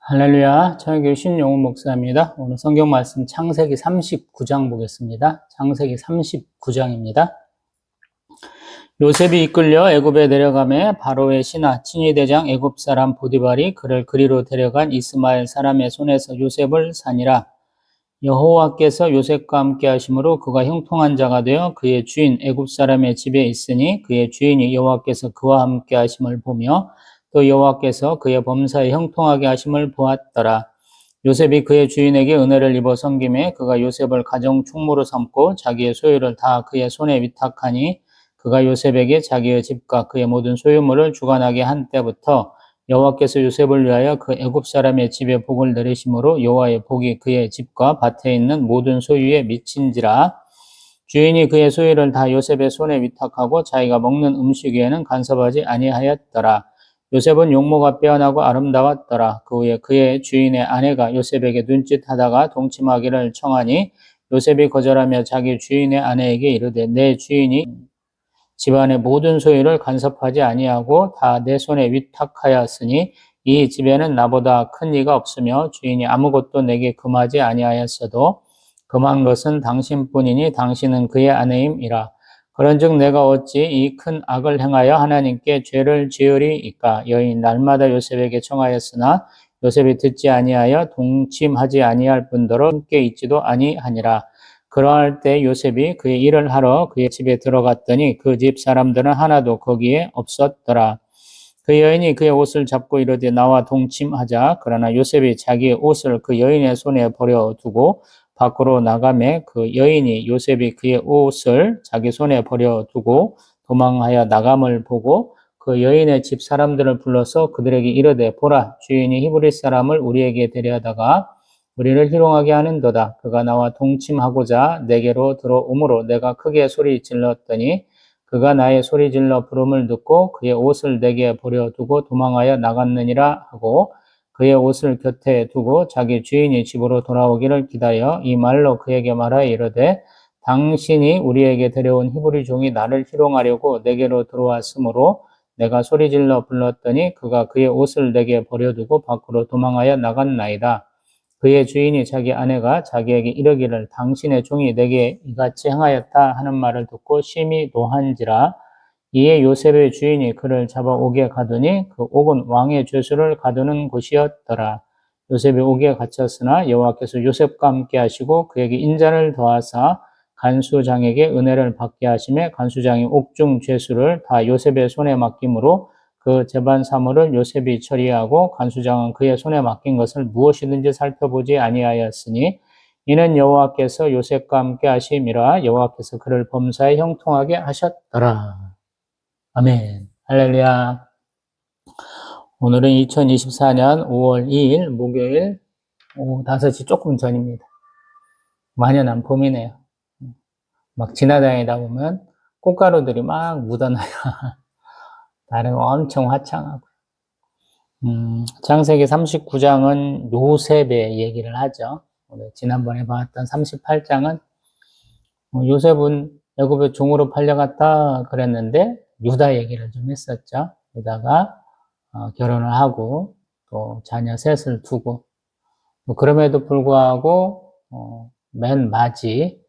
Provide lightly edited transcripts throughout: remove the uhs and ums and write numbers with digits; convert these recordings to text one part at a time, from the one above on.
할렐루야, 청약교회 신용훈 목사입니다. 오늘 성경 말씀 창세기 39장 보겠습니다. 창세기 39장입니다. 요셉이 이끌려 애굽에 내려가매 바로의 신하 친위 대장 애굽 사람 보디발이 그를 그리로 데려간 이스마엘 사람의 손에서 요셉을 산이라. 여호와께서 요셉과 함께 하심으로 그가 형통한 자가 되어 그의 주인 애굽 사람의 집에 있으니 그의 주인이 여호와께서 그와 함께 하심을 보며 또 여호와께서 그의 범사에 형통하게 하심을 보았더라. 요셉이 그의 주인에게 은혜를 입어 섬김에 그가 요셉을 가정 총무로 삼고 자기의 소유를 다 그의 손에 위탁하니 그가 요셉에게 자기의 집과 그의 모든 소유물을 주관하게 한 때부터 여호와께서 요셉을 위하여 그 애굽 사람의 집에 복을 내리심으로 여호와의 복이 그의 집과 밭에 있는 모든 소유에 미친지라. 주인이 그의 소유를 다 요셉의 손에 위탁하고 자기가 먹는 음식 외에는 간섭하지 아니하였더라. 요셉은 용모가 빼어나고 아름다웠더라. 그 후에 그의 주인의 아내가 요셉에게 눈짓하다가 동침하기를 청하니 요셉이 거절하며 자기 주인의 아내에게 이르되 내 주인이 집안의 모든 소유를 간섭하지 아니하고 다 내 손에 위탁하였으니 이 집에는 나보다 큰 이가 없으며 주인이 아무것도 내게 금하지 아니하였어도 금한 것은 당신뿐이니 당신은 그의 아내임이라. 그런즉 내가 어찌 이 큰 악을 행하여 하나님께 죄를 지으리이까. 여인 날마다 요셉에게 청하였으나 요셉이 듣지 아니하여 동침하지 아니할 뿐더러 함께 있지도 아니하니라. 그러할 때 요셉이 그의 일을 하러 그의 집에 들어갔더니 그 집 사람들은 하나도 거기에 없었더라. 그 여인이 그의 옷을 잡고 이르되 나와 동침하자. 그러나 요셉이 자기의 옷을 그 여인의 손에 버려두고 밖으로 나가매 그 여인이 요셉이 그의 옷을 자기 손에 버려두고 도망하여 나감을 보고 그 여인의 집 사람들을 불러서 그들에게 이르되 보라, 주인이 히브리 사람을 우리에게 데려다가 우리를 희롱하게 하는도다. 그가 나와 동침하고자 내게로 들어오므로 내가 크게 소리 질렀더니 그가 나의 소리 질러 부름을 듣고 그의 옷을 내게 버려두고 도망하여 나갔느니라 하고 그의 옷을 곁에 두고 자기 주인이 집으로 돌아오기를 기다려 이 말로 그에게 말하여 이르되 당신이 우리에게 데려온 히브리 종이 나를 희롱하려고 내게로 들어왔으므로 내가 소리질러 불렀더니 그가 그의 옷을 내게 버려두고 밖으로 도망하여 나갔나이다. 그의 주인이 자기 아내가 자기에게 이르기를 당신의 종이 내게 이같이 행하였다 하는 말을 듣고 심히 노한지라. 이에 요셉의 주인이 그를 잡아 옥에 가두니 그 옥은 왕의 죄수를 가두는 곳이었더라. 요셉이 옥에 갇혔으나 여호와께서 요셉과 함께 하시고 그에게 인자를 더하사 간수장에게 은혜를 받게 하심에 간수장이 옥중 죄수를 다 요셉의 손에 맡김으로 그 재반 사물을 요셉이 처리하고 간수장은 그의 손에 맡긴 것을 무엇이든지 살펴보지 아니하였으니 이는 여호와께서 요셉과 함께 하심이라. 여호와께서 그를 범사에 형통하게 하셨더라. 아멘. 할렐루야. 오늘은 2024년 5월 2일 목요일 오후 5시 조금 전입니다. 만연한 봄이네요. 막 지나다니다 보면 꽃가루들이 막 묻어나요. 날은 엄청 화창하고. 창세기 39장은 요셉의 얘기를 하죠. 지난번에 봤던 38장은 요셉은 애굽의 종으로 팔려갔다 그랬는데 유다 얘기를 좀 했었죠. 유다가 결혼을 하고 또 자녀 셋을 두고 그럼에도 불구하고 맨 마지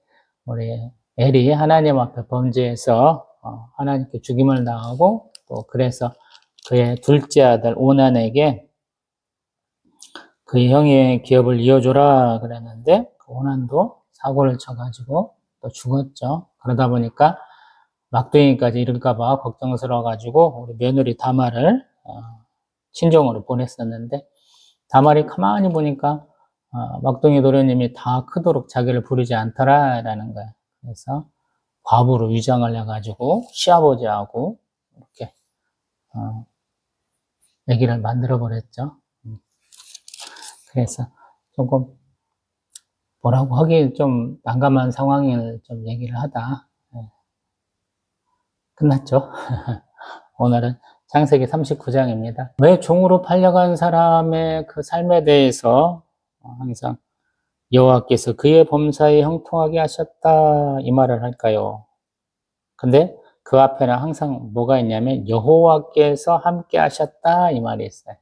우리 엘이 하나님 앞에 범죄해서 하나님께 죽임을 당하고 또 그래서 그의 둘째 아들 오난에게 그의 형의 기업을 이어줘라 그랬는데 그 오난도 사고를 쳐가지고 또 죽었죠. 그러다 보니까 막둥이까지 이를까봐 걱정스러워가지고 우리 며느리 다말을 친정으로 보냈었는데 다말이 가만히 보니까 막둥이 도련님이 다 크도록 자기를 부르지 않더라라는 거야. 그래서 과부로 위장을 해가지고 시아버지하고 이렇게 아기를 만들어 버렸죠. 그래서 조금 뭐라고 하기 좀 난감한 상황을 좀 얘기를 하다 끝났죠. 오늘은 창세기 39장입니다. 왜 종으로 팔려간 사람의 그 삶에 대해서 항상 여호와께서 그의 범사에 형통하게 하셨다 이 말을 할까요? 근데 그 앞에는 항상 뭐가 있냐면 여호와께서 함께 하셨다 이 말이 있어요.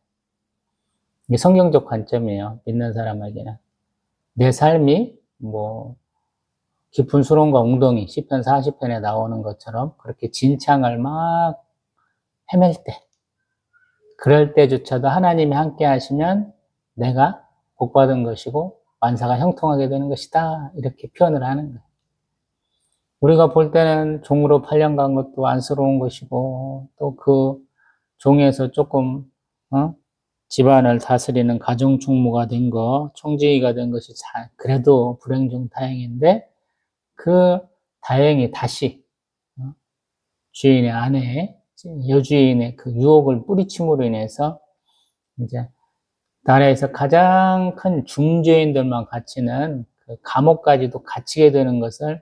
이게 성경적 관점이에요. 믿는 사람에게는. 내 삶이 뭐 깊은 수렁과 웅덩이, 시편 40편에 나오는 것처럼 그렇게 진창을 막 헤맬 때, 그럴 때조차도 하나님이 함께 하시면 내가 복받은 것이고 만사가 형통하게 되는 것이다. 이렇게 표현을 하는 거예요. 우리가 볼 때는 종으로 8년 간 것도 안쓰러운 것이고 또 그 종에서 조금 집안을 다스리는 가정 총무가 된 거, 총지휘가 된 것이 그래도 불행 중 다행인데 그 다행히 다시 주인의 아내, 여주인의 그 유혹을 뿌리침으로 인해서 이제 나라에서 가장 큰 중죄인들만 갇히는 그 감옥까지도 갇히게 되는 것을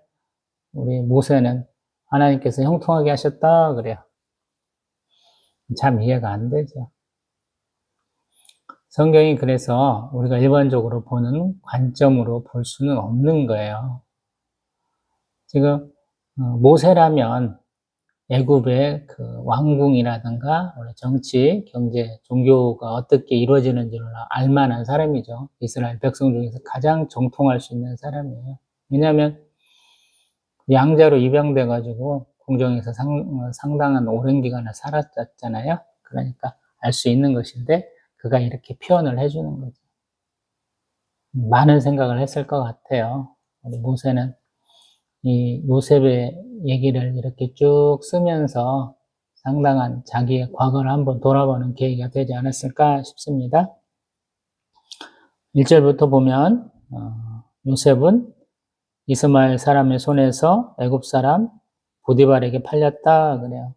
우리 모세는 하나님께서 형통하게 하셨다 그래요. 참 이해가 안 되죠. 성경이 그래서 우리가 일반적으로 보는 관점으로 볼 수는 없는 거예요. 지금 모세라면 애굽의 그 왕궁이라든가 정치, 경제, 종교가 어떻게 이루어지는지를 알만한 사람이죠. 이스라엘 백성 중에서 가장 정통할 수 있는 사람이에요. 왜냐하면 양자로 입양돼가지고 궁정에서 상당한 오랜 기간을 살았잖아요. 그러니까 알 수 있는 것인데 그가 이렇게 표현을 해주는 거죠. 많은 생각을 했을 것 같아요. 모세는 이 요셉의 얘기를 이렇게 쭉 쓰면서 상당한 자기의 과거를 한번 돌아보는 계기가 되지 않았을까 싶습니다. 1절부터 보면 요셉은 이스마엘 사람의 손에서 애굽 사람 보디발에게 팔렸다 그래요.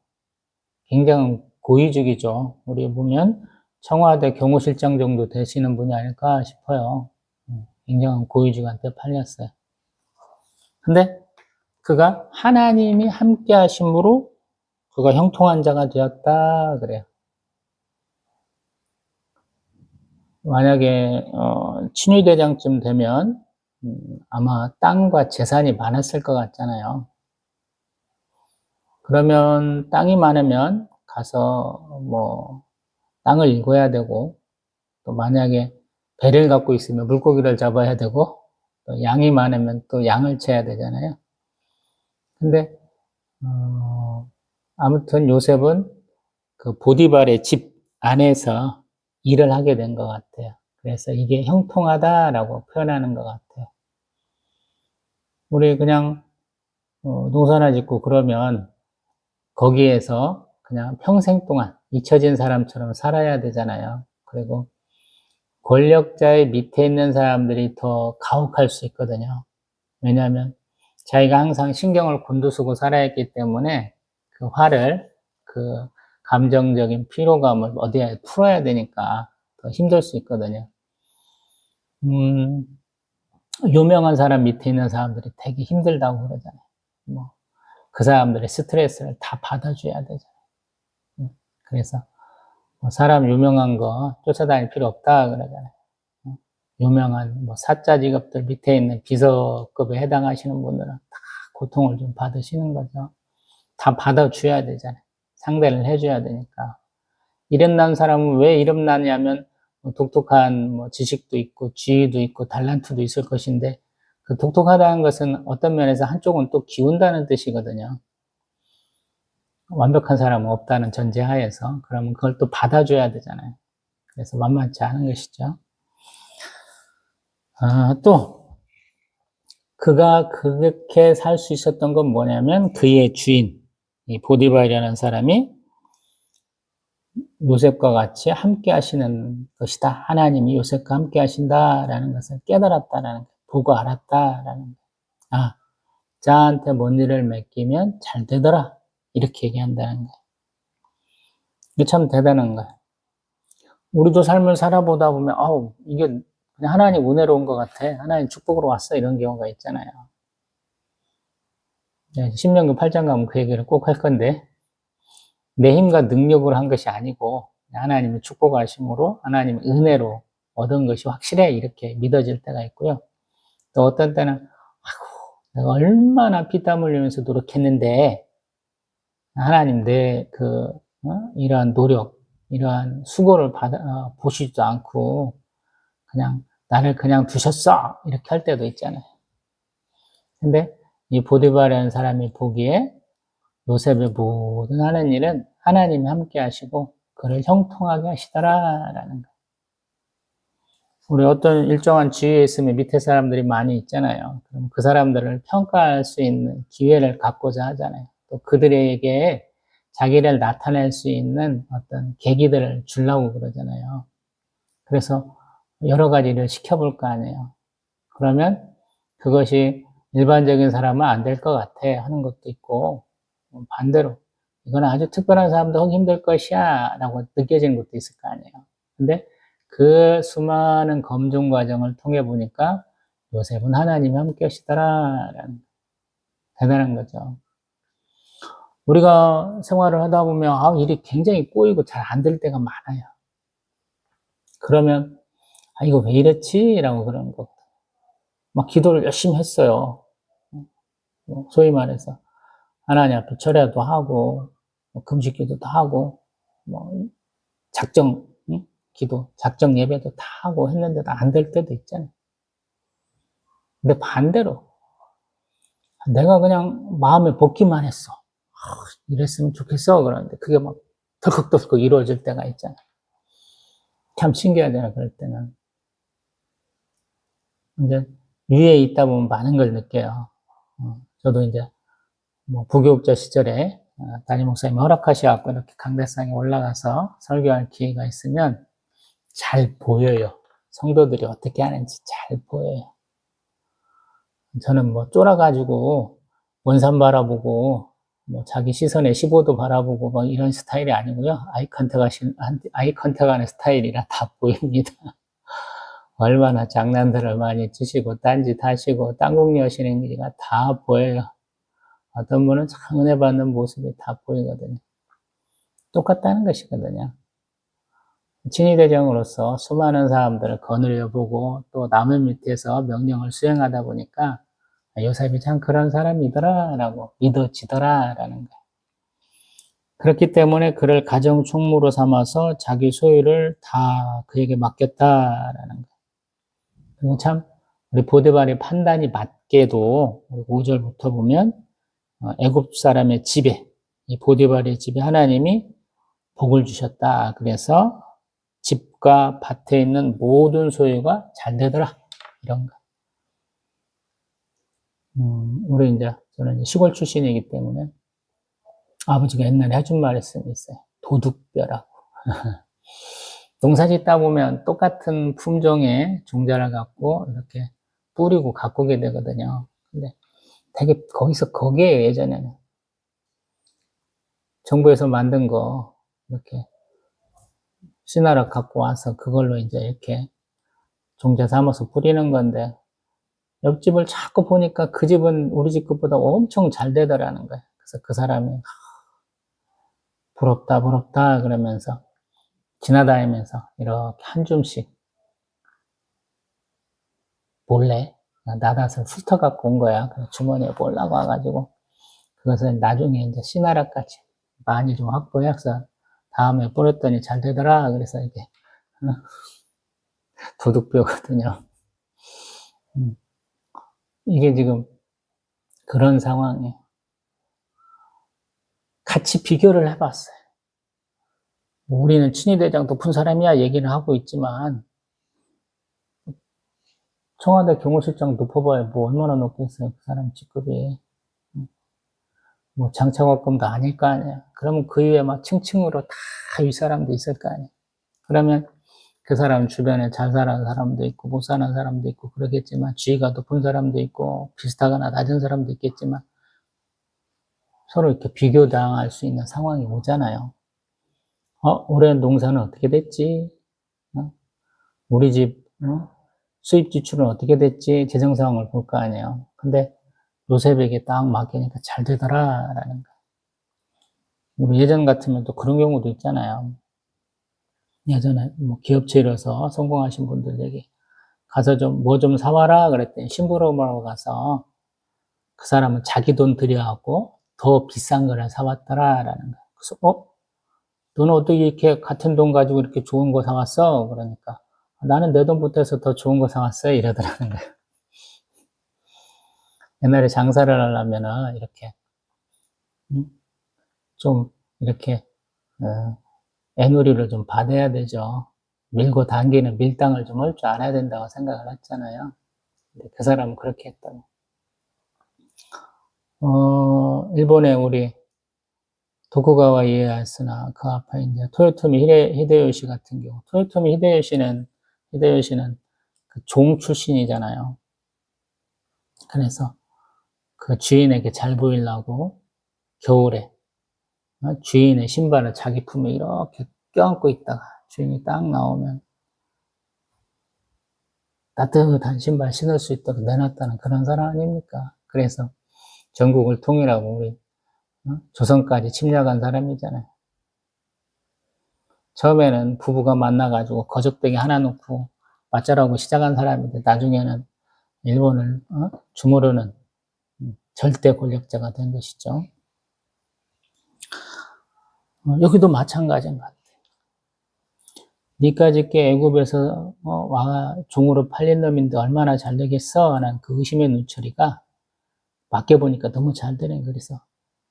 굉장히 고위직이죠. 우리 보면 청와대 경호실장 정도 되시는 분이 아닐까 싶어요. 굉장한 고위직한테 팔렸어요. 근데 그가 하나님이 함께 하심으로 그가 형통한 자가 되었다 그래요. 만약에 친위대장쯤 되면 아마 땅과 재산이 많았을 것 같잖아요. 그러면 땅이 많으면 가서 뭐 땅을 일궈야 되고 또 만약에 배를 갖고 있으면 물고기를 잡아야 되고 또 양이 많으면 또 양을 쳐야 되잖아요. 근데 아무튼 요셉은 그 보디발의 집 안에서 일을 하게 된 것 같아요. 그래서 이게 형통하다라고 표현하는 것 같아요. 우리 그냥 농사나 짓고 그러면 거기에서 그냥 평생 동안 잊혀진 사람처럼 살아야 되잖아요. 그리고 권력자의 밑에 있는 사람들이 더 가혹할 수 있거든요. 왜냐하면 자기가 항상 신경을 곤두서고 살아있기 때문에 그 화를, 그 감정적인 피로감을 어디에 풀어야 되니까 더 힘들 수 있거든요. 유명한 사람 밑에 있는 사람들이 되게 힘들다고 그러잖아요. 그 사람들의 스트레스를 다 받아줘야 되잖아요. 그래서 사람 유명한 거 쫓아다닐 필요 없다 그러잖아요. 유명한 사자 직업들 밑에 있는 비서급에 해당하시는 분들은 다 고통을 좀 받으시는 거죠. 다 받아줘야 되잖아요. 상대를 해줘야 되니까. 이름난 사람은 왜 이름나냐면 독특한 지식도 있고 지위도 있고 달란트도 있을 것인데 그 독특하다는 것은 어떤 면에서 한쪽은 또 기운다는 뜻이거든요. 완벽한 사람은 없다는 전제하에서 그러면 그걸 또 받아줘야 되잖아요. 그래서 만만치 않은 것이죠. 또 그가 그렇게 살 수 있었던 건 뭐냐면 그의 주인 이 보디발이라는 사람이 요셉과 같이 함께 하시는 것이다. 하나님이 요셉과 함께 하신다라는 것을 깨달았다라는 거예요. 보고 알았다라는 거예요. 자한테 뭔 일을 맡기면 잘 되더라. 이렇게 얘기한다는 거예요. 이게 참 대단한 거예요. 우리도 삶을 살아보다 보면 이게 그냥 하나님 은혜로 온 것 같아. 하나님 축복으로 왔어. 이런 경우가 있잖아요. 신명기 8장 가면 그 얘기를 꼭 할 건데 내 힘과 능력으로 한 것이 아니고 하나님의 축복하심으로 하나님의 은혜로 얻은 것이 확실해 이렇게 믿어질 때가 있고요. 또 어떤 때는 내가 얼마나 피땀 흘리면서 노력했는데 하나님 내 이러한 노력 이러한 수고를 보시지도 않고 그냥 나를 그냥 두셨어 이렇게 할 때도 있잖아요. 근데 이 보디발이라는 사람이 보기에 요셉의 모든 하는 일은 하나님이 함께 하시고 그를 형통하게 하시더라라는 거. 우리 어떤 일정한 지위에 있으면 밑에 사람들이 많이 있잖아요. 그럼 그 사람들을 평가할 수 있는 기회를 갖고자 하잖아요. 또 그들에게 자기를 나타낼 수 있는 어떤 계기들을 주려고 그러잖아요. 그래서 여러 가지를 시켜볼 거 아니에요. 그러면 그것이 일반적인 사람은 안 될 것 같아 하는 것도 있고, 반대로 이건 아주 특별한 사람도 하기 힘들 것이야 라고 느껴지는 것도 있을 거 아니에요. 근데 그 수많은 검증 과정을 통해 보니까 요셉은 하나님이 함께 하시더라라는 대단한 거죠. 우리가 생활을 하다 보면 일이 굉장히 꼬이고 잘 안 될 때가 많아요. 그러면 이거 왜 이랬지? 라고 그러는 거. 막 기도를 열심히 했어요. 소위 말해서 하나님 앞에 철야도 하고 금식 기도도 하고 작정 기도, 작정 예배도 다 하고 했는데도 안 될 때도 있잖아요. 근데 반대로 내가 그냥 마음에 복기만 했어. 이랬으면 좋겠어. 그러는데 그게 막 덜컥덜컥 이루어질 때가 있잖아요. 참 신기하잖아요. 그럴 때는. 이제 위에 있다 보면 많은 걸 느껴요. 저도 이제 부교육자 시절에 담임 목사님이 허락하셔갖고 이렇게 강대상에 올라가서 설교할 기회가 있으면 잘 보여요. 성도들이 어떻게 하는지 잘 보여요. 저는 쫄아가지고 원산 바라보고 자기 시선에 15도 바라보고 이런 스타일이 아니고요. 아이 컨택하는 스타일이라 다 보입니다. 얼마나 장난들을 많이 치시고 딴짓 하시고 땅콩 여시는 일이 다 보여요. 어떤 분은 참 은혜 받는 모습이 다 보이거든요. 똑같다는 것이거든요. 친위대장으로서 수많은 사람들을 거느려 보고 또 남의 밑에서 명령을 수행하다 보니까 요셉이 참 그런 사람이더라 라고 믿어지더라 라는 거예요. 그렇기 때문에 그를 가정 총무로 삼아서 자기 소유를 다 그에게 맡겼다라는 거예요. 그리고 참 우리 보디발의 판단이 맞게도 5절부터 보면 애굽 사람의 집에 이 보디발의 집에 하나님이 복을 주셨다. 그래서 집과 밭에 있는 모든 소유가 잘 되더라. 이런 거. 저는 시골 출신이기 때문에 아버지가 옛날에 해준 말씀이 있어요. 도둑벼라고. 농사 짓다 보면 똑같은 품종의 종자를 갖고 이렇게 뿌리고 가꾸게 되거든요. 근데 되게 거기에 예전에는 정부에서 만든 거 이렇게 씨나라 갖고 와서 그걸로 이제 이렇게 종자 삼아서 뿌리는 건데 옆집을 자꾸 보니까 그 집은 우리 집 것보다 엄청 잘 되더라는 거예요. 그래서 그 사람이 부럽다 그러면서 지나다니면서 이렇게 한 줌씩 몰래 나다서 훑어갖고 온 거야. 그래서 주머니에 몰라고 와가지고 그것을 나중에 이제 씨나라까지 많이 좀 확보해서 다음에 뿌렸더니 잘 되더라. 그래서 이게 도둑뼈거든요. 이게 지금 그런 상황이에요. 같이 비교를 해봤어요. 우리는 친위대장 높은 사람이야 얘기를 하고 있지만 청와대 경호실장 높아봐야 얼마나 높겠어요. 그 사람 직급이. 장차관급도 아닐 거 아니야. 그러면 그 위에 막 층층으로 다 윗사람도 있을 거 아니야. 그러면 그 사람 주변에 잘 사는 사람도 있고 못 사는 사람도 있고 그러겠지만 지위가 높은 사람도 있고 비슷하거나 낮은 사람도 있겠지만 서로 이렇게 비교당할 수 있는 상황이 오잖아요. 올해 농사는 어떻게 됐지? 우리 집 수입 지출은 어떻게 됐지? 재정 상황을 볼 거 아니에요. 근데 요셉에게 딱 맡기니까 잘 되더라라는 거. 우리 예전 같으면 또 그런 경우도 있잖아요. 예전에 기업체로서 성공하신 분들에게 가서 뭐 좀 사와라 그랬더니 심부름하러 가서 그 사람은 자기 돈 들여갖고 더 비싼 거를 사왔더라라는 거예요. 그래서 너는 어떻게 이렇게 같은 돈 가지고 이렇게 좋은 거 사왔어? 그러니까 나는 내 돈 보태서 더 좋은 거 사왔어 이러더라는 거예요. 옛날에 장사를 하려면은 이렇게 좀 이렇게 애누리를 좀 받아야 되죠. 밀고 당기는 밀당을 좀 할 줄 알아야 된다고 생각을 했잖아요. 근데 그 사람은 그렇게 했다고. 일본의 우리 도쿠가와 이에야스나 그 앞에 이제 토요토미 히데요시 같은 경우, 토요토미 히데요시는 그 종 출신이잖아요. 그래서 그 주인에게 잘 보이려고 겨울에 주인의 신발을 자기 품에 이렇게 껴안고 있다가 주인이 딱 나오면 따뜻한 신발 신을 수 있도록 내놨다는 그런 사람 아닙니까? 그래서 전국을 통일하고 우리 조선까지 침략한 사람이잖아요. 처음에는 부부가 만나가지고 거적대기 하나 놓고 맞자라고 시작한 사람인데 나중에는 일본을 주무르는 절대 권력자가 된 것이죠. 여기도 마찬가지인 것 같아요. 니까짓 게 애굽에서 종으로 팔린 놈인데 얼마나 잘 되겠어? 하는 그 의심의 눈초리가 맡겨보니까 너무 잘 되는. 그래서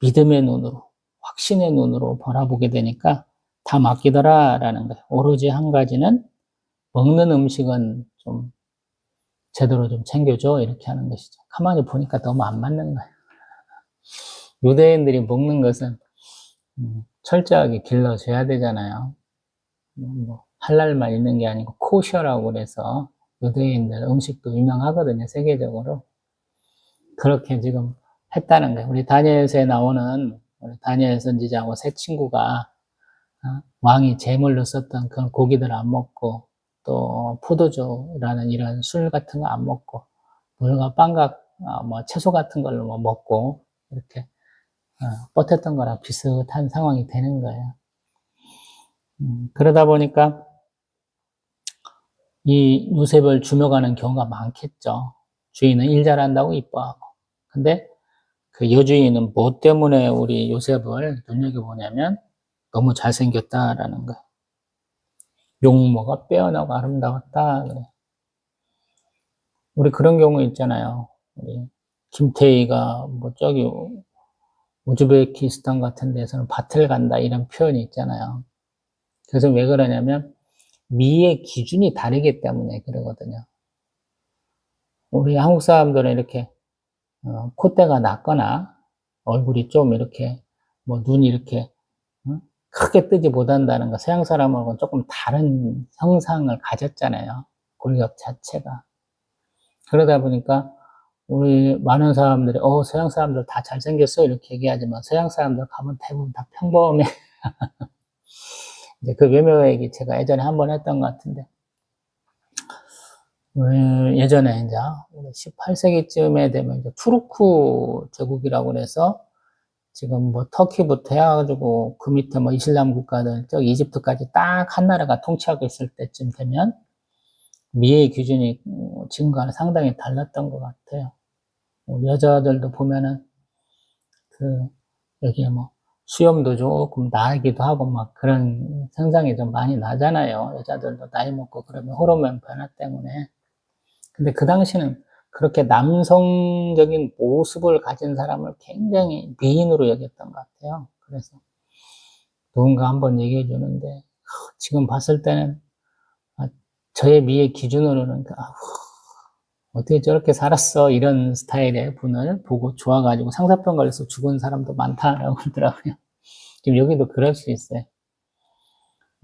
믿음의 눈으로, 확신의 눈으로 바라보게 되니까 다 맡기더라라는 거예요. 오로지 한 가지는 먹는 음식은 좀 제대로 좀 챙겨줘 이렇게 하는 것이죠. 가만히 보니까 너무 안 맞는 거예요. 유대인들이 먹는 것은 철저하게 길러줘야 되잖아요. 뭐 할랄만 있는 게 아니고 코셔라고 그래서 유대인들 음식도 유명하거든요. 세계적으로. 그렇게 지금 했다는 거예요. 우리 다니엘서에 나오는 우리 다니엘 선지자하고 세 친구가 왕이 제물로 썼던 그런 고기들 안 먹고 또 포도주라는 이런 술 같은 거 안 먹고 물과 빵과 뭐 채소 같은 걸로 뭐 먹고 이렇게 버텼던 거랑 비슷한 상황이 되는 거예요. 그러다 보니까 이 요셉을 주며가는 경우가 많겠죠. 주인은 일 잘한다고 이뻐하고. 근데 그 여주인은 뭐 때문에 우리 요셉을 눈여겨보냐면 너무 잘생겼다라는 거예요. 용모가 빼어나고 아름다웠다. 그래. 우리 그런 경우 있잖아요. 우리 김태희가 뭐 저기 우즈베키스탄 같은 데서는 밭을 간다 이런 표현이 있잖아요. 그래서 왜 그러냐면 미의 기준이 다르기 때문에 그러거든요. 우리 한국 사람들은 이렇게 콧대가 낮거나 얼굴이 좀 이렇게 뭐 눈이 이렇게 크게 뜨지 못한다는 거 서양 사람하고는 조금 다른 형상을 가졌잖아요. 골격 자체가. 그러다 보니까 우리 많은 사람들이 서양 사람들 다 잘생겼어 이렇게 얘기하지만 서양 사람들 가면 대부분 다 평범해. 이제 그 외모 얘기 제가 예전에 한번 했던 것 같은데 예전에 이제 18세기쯤에 되면 이제 투르크 제국이라고 그래서 지금 뭐 터키부터 해가지고 그 밑에 뭐 이슬람 국가들 저 이집트까지 딱 한 나라가 통치하고 있을 때쯤 되면 미의 기준이 지금과는 상당히 달랐던 것 같아요. 여자들도 보면은 여기에 뭐 수염도 조금 나기도 하고 막 그런 현상이 좀 많이 나잖아요. 여자들도 나이 먹고 그러면 호르몬 변화 때문에. 근데 그 당시는 그렇게 남성적인 모습을 가진 사람을 굉장히 미인으로 여겼던 것 같아요. 그래서 누군가 한번 얘기해 주는데 지금 봤을 때는 저의 미의 기준으로는 어떻게 저렇게 살았어 이런 스타일의 분을 보고 좋아가지고 상사병 걸려서 죽은 사람도 많다라고 그러더라고요. 지금 여기도 그럴 수 있어요.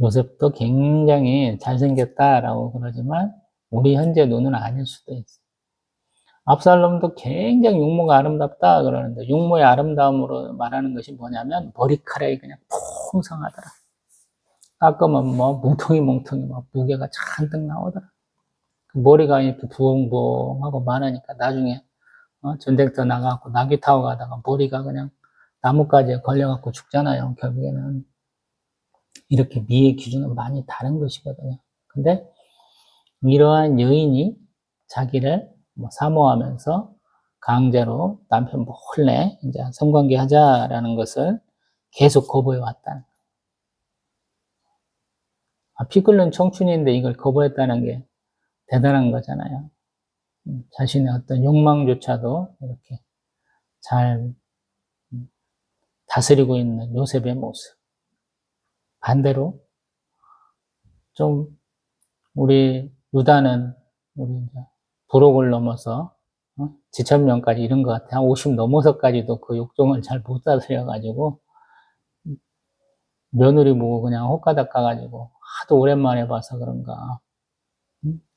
요셉도 굉장히 잘생겼다라고 그러지만 우리 현재 눈은 아닐 수도 있어요. 압살롬도 굉장히 용모가 아름답다 그러는데 용모의 아름다움으로 말하는 것이 뭐냐면 머리카락이 그냥 풍성하더라. 깎으면 뭐 뭉텅이 막 무게가 잔뜩 나오더라. 그 머리가 이렇게 부엉부엉하고 많으니까 나중에 전쟁터 나가고 나귀 타고 가다가 머리가 그냥 나뭇가지에 걸려갖고 죽잖아요. 결국에는 이렇게 미의 기준은 많이 다른 것이거든요. 근데 이러한 여인이 자기를 사모하면서 강제로 남편 몰래 이제 성관계 하자라는 것을 계속 거부해 왔다는 거예요. 피 끓는 청춘인데 이걸 거부했다는 게 대단한 거잖아요. 자신의 어떤 욕망조차도 이렇게 잘 다스리고 있는 요셉의 모습. 반대로 좀 우리 유다는 우리 이제 부록을 넘어서 지천명까지 이런 것 같아. 한 50 넘어서까지도 그 욕정을 잘 못 다스려가지고 며느리 보고 그냥 헛가닥 가가지고 하도 오랜만에 봐서 그런가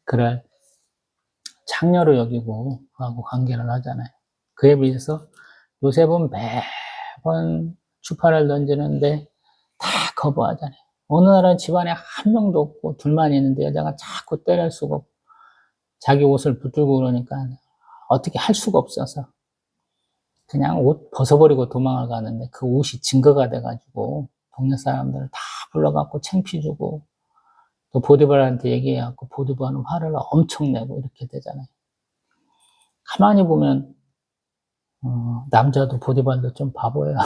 그를 창녀로 여기고 하고 관계를 하잖아요. 그에 비해서 요셉은 매번 추파를 던지는데 다 거부하잖아요. 어느 날은 집안에 한 명도 없고 둘만 있는데 여자가 자꾸 때릴 수가 없고 자기 옷을 붙들고 그러니까 어떻게 할 수가 없어서 그냥 옷 벗어버리고 도망을 가는데 그 옷이 증거가 돼가지고 동네 사람들 다 불러갖고 창피 주고 또 보디발한테 얘기해갖고 보디발은 화를 엄청 내고 이렇게 되잖아요. 가만히 보면 남자도 보디발도 좀 바보예요.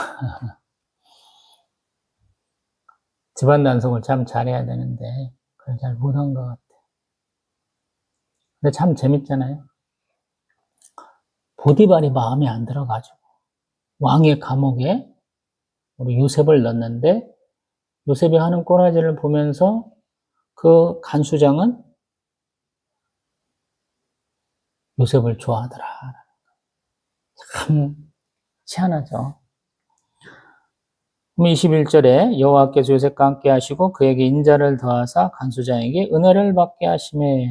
집안 단속을 참 잘해야 되는데 그걸 잘 못한 것 같아요. 근데 참 재밌잖아요. 보디발이 마음에 안 들어가지고 왕의 감옥에 우리 요셉을 넣었는데 요셉이 하는 꼬라지를 보면서 그 간수장은 요셉을 좋아하더라. 참 희한하죠. 21절에 여호와께서 요셉과 함께 하시고 그에게 인자를 더하사 간수장에게 은혜를 받게 하시매.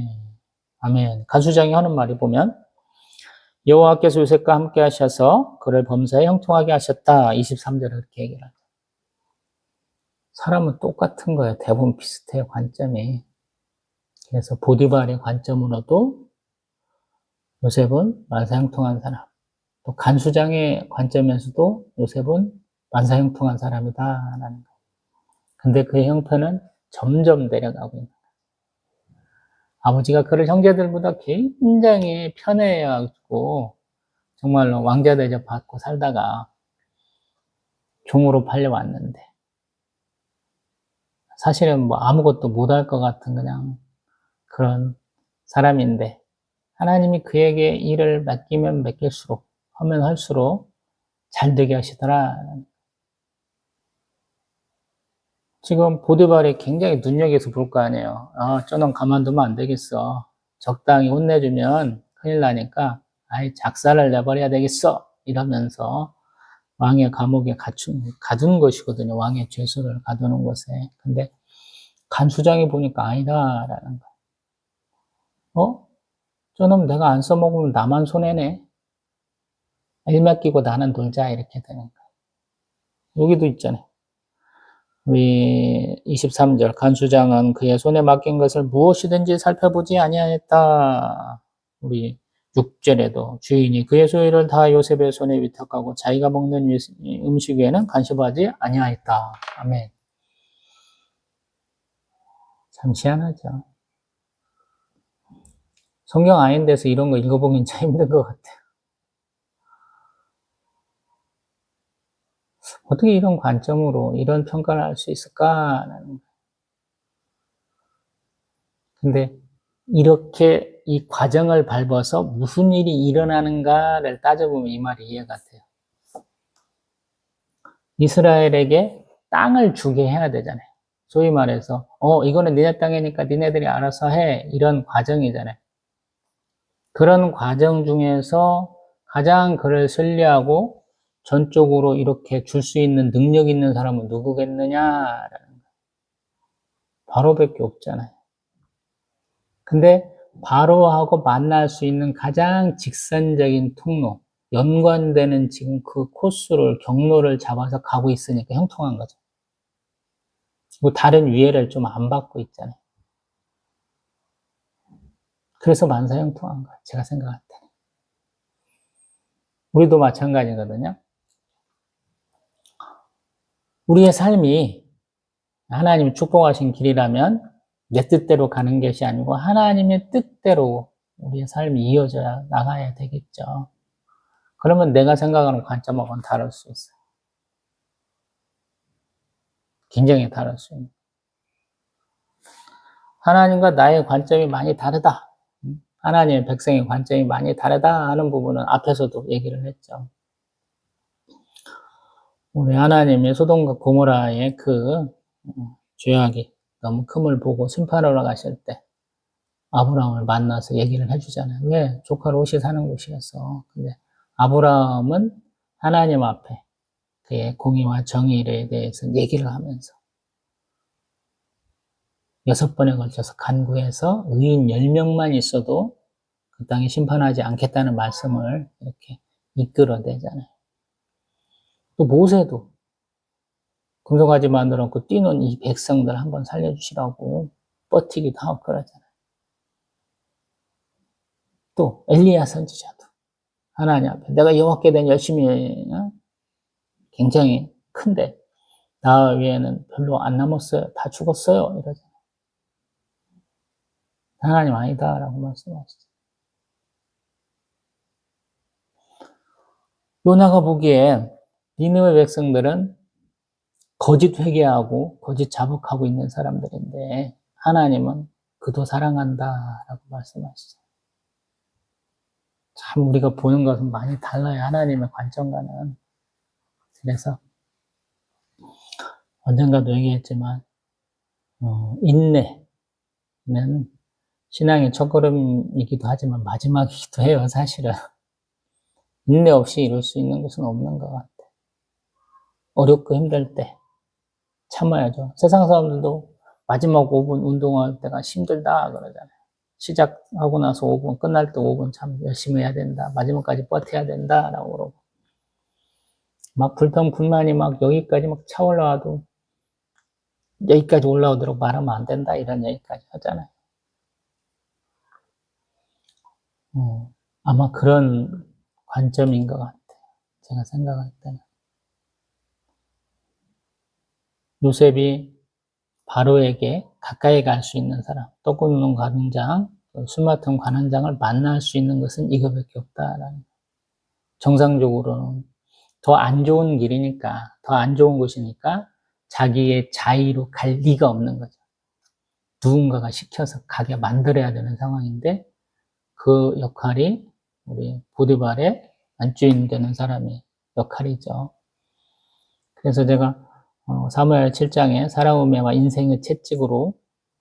아멘. 간수장이 하는 말이 보면 여호와께서 요셉과 함께 하셔서 그를 범사에 형통하게 하셨다. 23절에 그렇게 얘기를 하죠. 사람은 똑같은 거예요. 대부분 비슷해요. 관점이. 그래서 보디발의 관점으로도 요셉은 만사형통한 사람. 또 간수장의 관점에서도 요셉은 만사형통한 사람이다라는 거예요. 근데 그의 형편은 점점 내려가고 있는 거예요. 아버지가 그를 형제들보다 굉장히 편애해가지고 정말로 왕자 대접 받고 살다가 종으로 팔려왔는데 사실은 뭐 아무것도 못할 것 같은 그냥 그런 사람인데 하나님이 그에게 일을 맡기면 맡길수록 하면 할수록 잘 되게 하시더라. 지금 보디발이 굉장히 눈여겨서 볼 거 아니에요. 저놈 가만두면 안 되겠어. 적당히 혼내주면 큰일 나니까 아예 작사를 내버려야 되겠어. 이러면서 왕의 감옥에 가둔 것이거든요. 왕의 죄수를 가두는 것에. 근데 간수장이 보니까 아니다라는 거. 저놈 내가 안 써먹으면 나만 손해네. 일 맡기고 나는 놀자 이렇게 되는 거예요. 여기도 있잖아요. 우리 23절 간수장은 그의 손에 맡긴 것을 무엇이든지 살펴보지 아니하였다. 우리 6절에도 주인이 그의 소유를 다 요셉의 손에 위탁하고 자기가 먹는 음식 외에는 간섭하지 아니하였다. 아멘. 참 희한하죠. 성경 아닌 데서 이런 거 읽어보면 참 힘든 것 같아요. 어떻게 이런 관점으로 이런 평가를 할 수 있을까? 근데 이렇게 이 과정을 밟아서 무슨 일이 일어나는가를 따져보면 이 말이 이해가 돼요. 이스라엘에게 땅을 주게 해야 되잖아요. 소위 말해서 이거는 니네 땅이니까 니네들이 알아서 해. 이런 과정이잖아요. 그런 과정 중에서 가장 그를 신뢰하고 전적으로 이렇게 줄 수 있는 능력 있는 사람은 누구겠느냐라는 거예요. 바로밖에 없잖아요. 근데 바로하고 만날 수 있는 가장 직선적인 통로, 연관되는 지금 그 코스를, 경로를 잡아서 가고 있으니까 형통한 거죠. 뭐 다른 위해를 좀 안 받고 있잖아요. 그래서 만사 형통한 거예요. 제가 생각할 때. 우리도 마찬가지거든요. 우리의 삶이 하나님 축복하신 길이라면 내 뜻대로 가는 것이 아니고 하나님의 뜻대로 우리의 삶이 이어져야 나가야 되겠죠. 그러면 내가 생각하는 관점하고는 다를 수 있어요. 굉장히 다를 수 있는. 하나님과 나의 관점이 많이 다르다. 하나님의 백성의 관점이 많이 다르다 하는 부분은 앞에서도 얘기를 했죠. 우리 하나님의 소돔과 고모라의 그 죄악이 너무 큼을 보고 심판하러 가실 때 아브라함을 만나서 얘기를 해주잖아요. 왜? 조카 롯이 사는 곳이었어. 근데 아브라함은 하나님 앞에 그의 공의와 정의에 대해서 얘기를 하면서 6번에 걸쳐서 간구해서 의인 10명만 있어도 그 땅에 심판하지 않겠다는 말씀을 이렇게 이끌어내잖아요. 또 모세도 금송아지 만들어 놓고 뛰는 이 백성들 한번 살려주시라고 버티기도 하고 그러잖아요. 또 엘리야 선지자도 하나님 앞에 내가 여호와께 대한 열심히 굉장히 큰데 나 외에는 별로 안 남았어요. 다 죽었어요. 이러잖아요. 하나님 아니다라고 말씀하시죠. 요나가 보기에 니느웨 백성들은 거짓 회개하고 거짓 자복하고 있는 사람들인데 하나님은 그도 사랑한다라고 말씀하시죠. 참 우리가 보는 것은 많이 달라요. 하나님의 관점과는. 그래서 언젠가도 얘기했지만 인내는 신앙의 첫걸음이기도 하지만 마지막이기도 해요. 사실은. 인내 없이 이룰 수 있는 것은 없는 것 같아요. 어렵고 힘들 때 참아야죠. 세상 사람들도 마지막 5분 운동할 때가 힘들다 그러잖아요. 시작하고 나서 5분, 끝날 때 5분 참 열심히 해야 된다. 마지막까지 버텨야 된다라고 그러고. 막 불평불만이 막 여기까지 막 차올라와도 여기까지 올라오도록 말하면 안 된다. 이런 얘기까지 하잖아요. 아마 그런 관점인 것 같아요. 제가 생각할 때는. 요셉이 바로에게 가까이 갈 수 있는 사람, 떡 굽는 관원장, 술 맡은 관원장을 만날 수 있는 것은 이거밖에 없다라는. 정상적으로는 더 안 좋은 길이니까, 더 안 좋은 곳이니까 자기의 자의로 갈 리가 없는 거죠. 누군가가 시켜서 가게 만들어야 되는 상황인데 그 역할이 우리 보디발의 안주인 되는 사람의 역할이죠. 그래서 제가 사무엘 7장에 사라우메와 인생의 채찍으로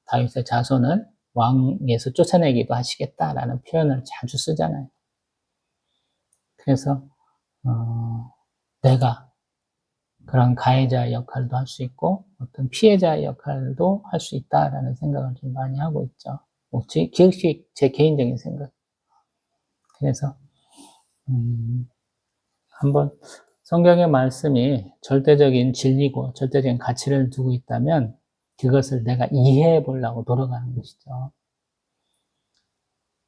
다윗의 자손을 왕에서 쫓아내기도 하시겠다라는 표현을 자주 쓰잖아요. 그래서 내가 그런 가해자의 역할도 할 수 있고 어떤 피해자의 역할도 할 수 있다라는 생각을 좀 많이 하고 있죠. 기억식 제 개인적인 생각. 그래서 한번 성경의 말씀이 절대적인 진리고 절대적인 가치를 두고 있다면 그것을 내가 이해해 보려고 노력하는 것이죠.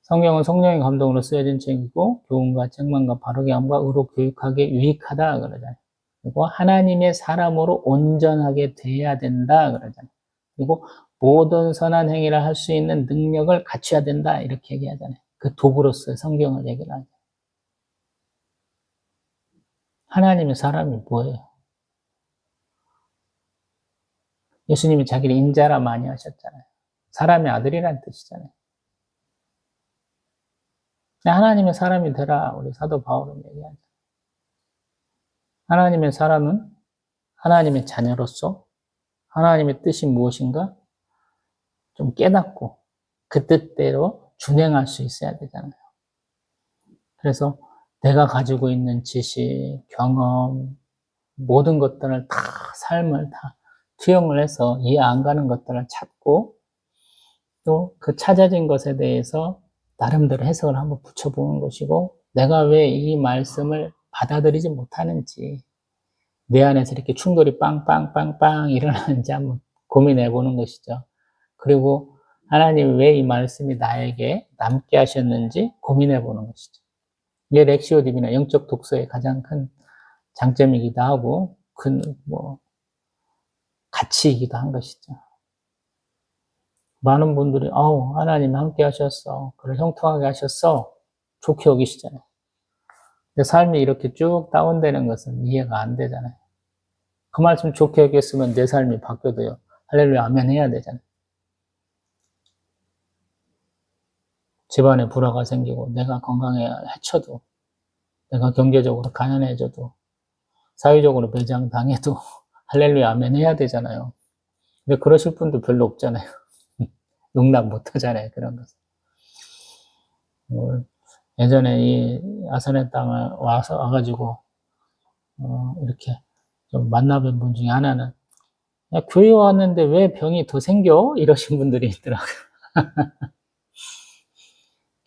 성경은 성령의 감동으로 쓰여진 책이고 교훈과 책망과 바르게 함과 의로 교육하기에 유익하다 그러잖아요. 그리고 하나님의 사람으로 온전하게 돼야 된다 그러잖아요. 그리고 모든 선한 행위를 할 수 있는 능력을 갖춰야 된다 이렇게 얘기하잖아요. 그 도구로서 성경을 얘기를 하죠. 하나님의 사람이 뭐예요? 예수님이 자기를 인자라 많이 하셨잖아요. 사람의 아들이라는 뜻이잖아요. 하나님의 사람이 되라 우리 사도 바울은 얘기하죠. 하나님의 사람은 하나님의 자녀로서 하나님의 뜻이 무엇인가 좀 깨닫고 그 뜻대로 준행할 수 있어야 되잖아요. 그래서 내가 가지고 있는 지식, 경험, 모든 것들을 다 삶을 다 투영을 해서 이해 안 가는 것들을 찾고 또 그 찾아진 것에 대해서 나름대로 해석을 한번 붙여보는 것이고 내가 왜 이 말씀을 받아들이지 못하는지 내 안에서 이렇게 충돌이 빵빵빵빵 일어나는지 한번 고민해 보는 것이죠. 그리고 하나님이 왜 이 말씀이 나에게 남게 하셨는지 고민해 보는 것이죠. 이게 렉시오 디비나 영적 독서의 가장 큰 장점이기도 하고 가치이기도 한 것이죠. 많은 분들이 하나님 함께 하셨어. 그를 형통하게 하셨어. 좋게 여기시잖아요. 근데 삶이 이렇게 쭉 다운되는 것은 이해가 안 되잖아요. 그 말씀 좋게 여겼으면 내 삶이 바뀌어도요. 할렐루야 아멘 해야 되잖아요. 집안에 불화가 생기고 내가 건강에 해쳐도 내가 경제적으로 가난해져도 사회적으로 매장당해도 할렐루야 아멘 해야 되잖아요. 근데 그러실 분도 별로 없잖아요. 용납 못 하잖아요. 그런 것을. 예전에 이 아산의 땅을 와가지고 이렇게 좀 만나뵌 분 중에 하나는 야, 교회 왔는데 왜 병이 더 생겨? 이러신 분들이 있더라고요.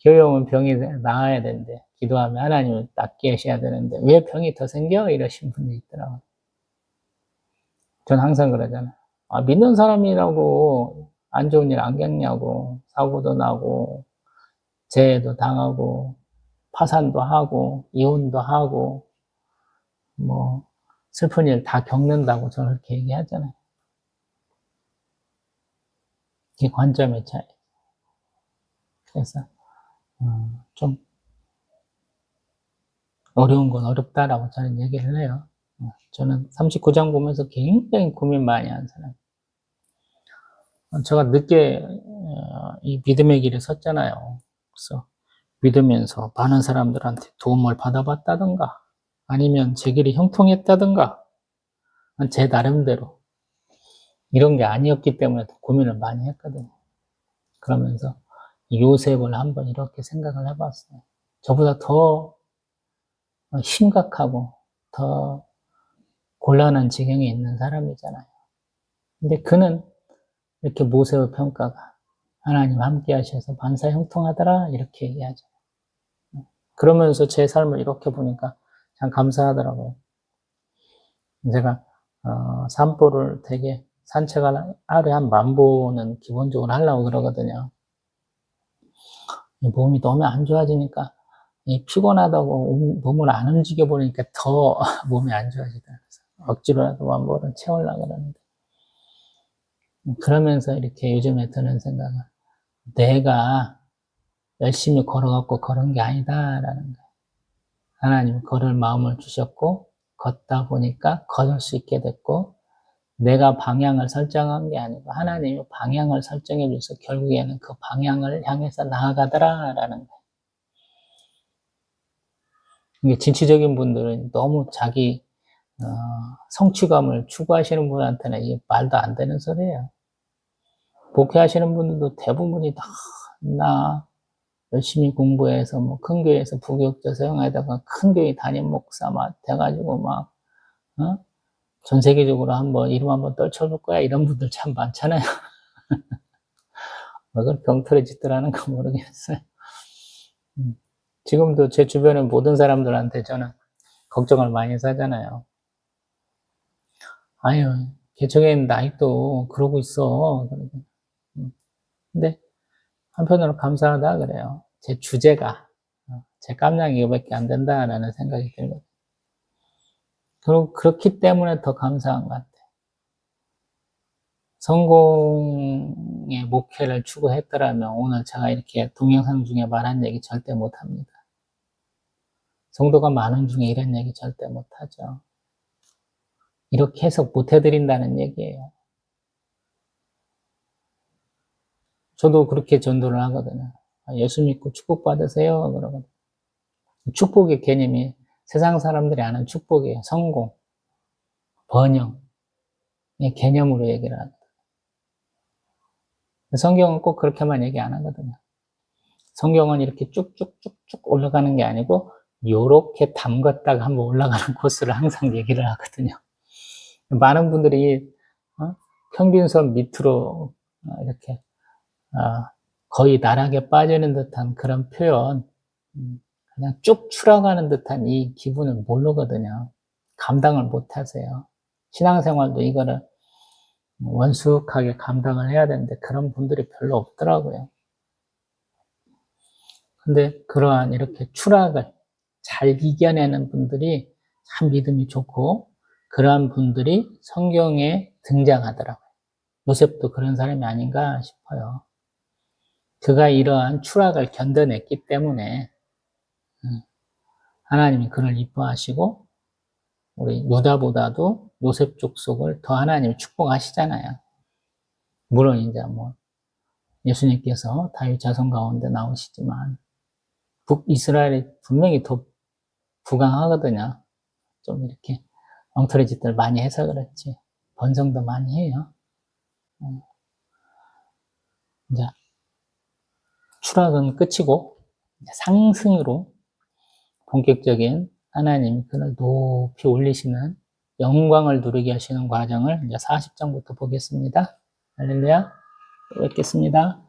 교회 오면 병이 나아야 되는데 기도하면 하나님을 낫게 하셔야 되는데 왜 병이 더 생겨? 이러신 분들이 있더라고요. 전 항상 그러잖아요. 아, 믿는 사람이라고 안 좋은 일 안 겪냐고, 사고도 나고 재해도 당하고 파산도 하고 이혼도 하고 뭐 슬픈 일 다 겪는다고 저는 그렇게 얘기하잖아요. 이게 관점의 차이. 그래서 좀 어려운 건 어렵다라고 저는 얘기를 해요. 저는 39장 보면서 굉장히 고민 많이 한 사람. 제가 늦게 이 믿음의 길에 섰잖아요. 그래서 믿으면서 많은 사람들한테 도움을 받아봤다든가 아니면 제 길이 형통했다든가 제 나름대로 이런 게 아니었기 때문에 고민을 많이 했거든요. 그러면서 요셉을 한번 이렇게 생각을 해봤어요. 저보다 더 심각하고 더 곤란한 지경에 있는 사람이잖아요. 근데 그는 이렇게 모세의 평가가 하나님 함께 하셔서 반사 형통하더라 이렇게 얘기하죠. 그러면서 제 삶을 이렇게 보니까 참 감사하더라고요. 제가 산보를 되게 산책을 하루에 한 10,000보는 기본적으로 하려고 그러거든요. 몸이 너무 안 좋아지니까 피곤하다고 몸을 안 움직여 보니까 더 몸이 안 좋아지더라고요. 억지로라도 10,000보는 채우려고 그러는데 그러면서 이렇게 요즘에 드는 생각은 내가 열심히 걸어갖고 걸은 게 아니다라는 거예요. 하나님 걸을 마음을 주셨고 걷다 보니까 걸을 수 있게 됐고 내가 방향을 설정한 게 아니고 하나님이 방향을 설정해 주셔서 결국에는 그 방향을 향해서 나아가더라라는 거예요. 이게 진취적인 분들은 너무 자기 성취감을 추구하시는 분한테는 이게 말도 안 되는 소리예요. 목회하시는 분들도 대부분이 다 나 열심히 공부해서 뭐 큰 교회에서 부교육자 사용하다가 큰 교회 담임 목사 막 돼가지고 막 전 세계적으로 한번 이름 한번 떨쳐볼 거야 이런 분들 참 많잖아요. 왜 그런 병틀의 짓들 하는 거 모르겠어요. 지금도 제 주변의 모든 사람들한테 저는 걱정을 많이 하잖아요. 아유, 개척에는 아직도 그러고 있어. 근데 한편으로 감사하다 그래요. 제 주제가 제 깜냥이 이거밖에 안 된다라는 생각이 들거든요. 그리고 그렇기 때문에 더 감사한 것 같아요. 성공의 목표를 추구했더라면 오늘 제가 이렇게 동영상 중에 말한 얘기 절대 못합니다. 성도가 많은 중에 이런 얘기 절대 못하죠. 이렇게 해석 못 해드린다는 얘기예요. 저도 그렇게 전도를 하거든요. 예수 믿고 축복받으세요. 그러거든요. 축복의 개념이 세상 사람들이 아는 축복이에요. 성공, 번영, 개념으로 얘기를 하거든요. 성경은 꼭 그렇게만 얘기 안 하거든요. 성경은 이렇게 쭉쭉쭉쭉 올라가는 게 아니고 요렇게 담갔다가 한번 올라가는 코스를 항상 얘기를 하거든요. 많은 분들이 평균선 밑으로 이렇게 거의 나락에 빠지는 듯한 그런 표현, 그냥 쭉 추락하는 듯한 이 기분을 모르거든요. 감당을 못 하세요. 신앙생활도 이거를 원숙하게 감당을 해야 되는데 그런 분들이 별로 없더라고요. 근데 그러한 이렇게 추락을 잘 이겨내는 분들이 참 믿음이 좋고 그러한 분들이 성경에 등장하더라고요. 요셉도 그런 사람이 아닌가 싶어요. 그가 이러한 추락을 견뎌냈기 때문에 하나님이 그를 이뻐하시고 우리 유다보다도 요셉 족속을 더 하나님이 축복하시잖아요. 물론 이제 뭐 예수님께서 다윗 자손 가운데 나오시지만 북이스라엘이 분명히 더 부강하거든요. 좀 이렇게 엉터리 짓들 많이 해서 그렇지 번성도 많이 해요. 이제 추락은 끝이고 상승으로 본격적인 하나님이 그를 높이 올리시는 영광을 누리게 하시는 과정을 이제 40장부터 보겠습니다. 할렐루야. 또 뵙겠습니다.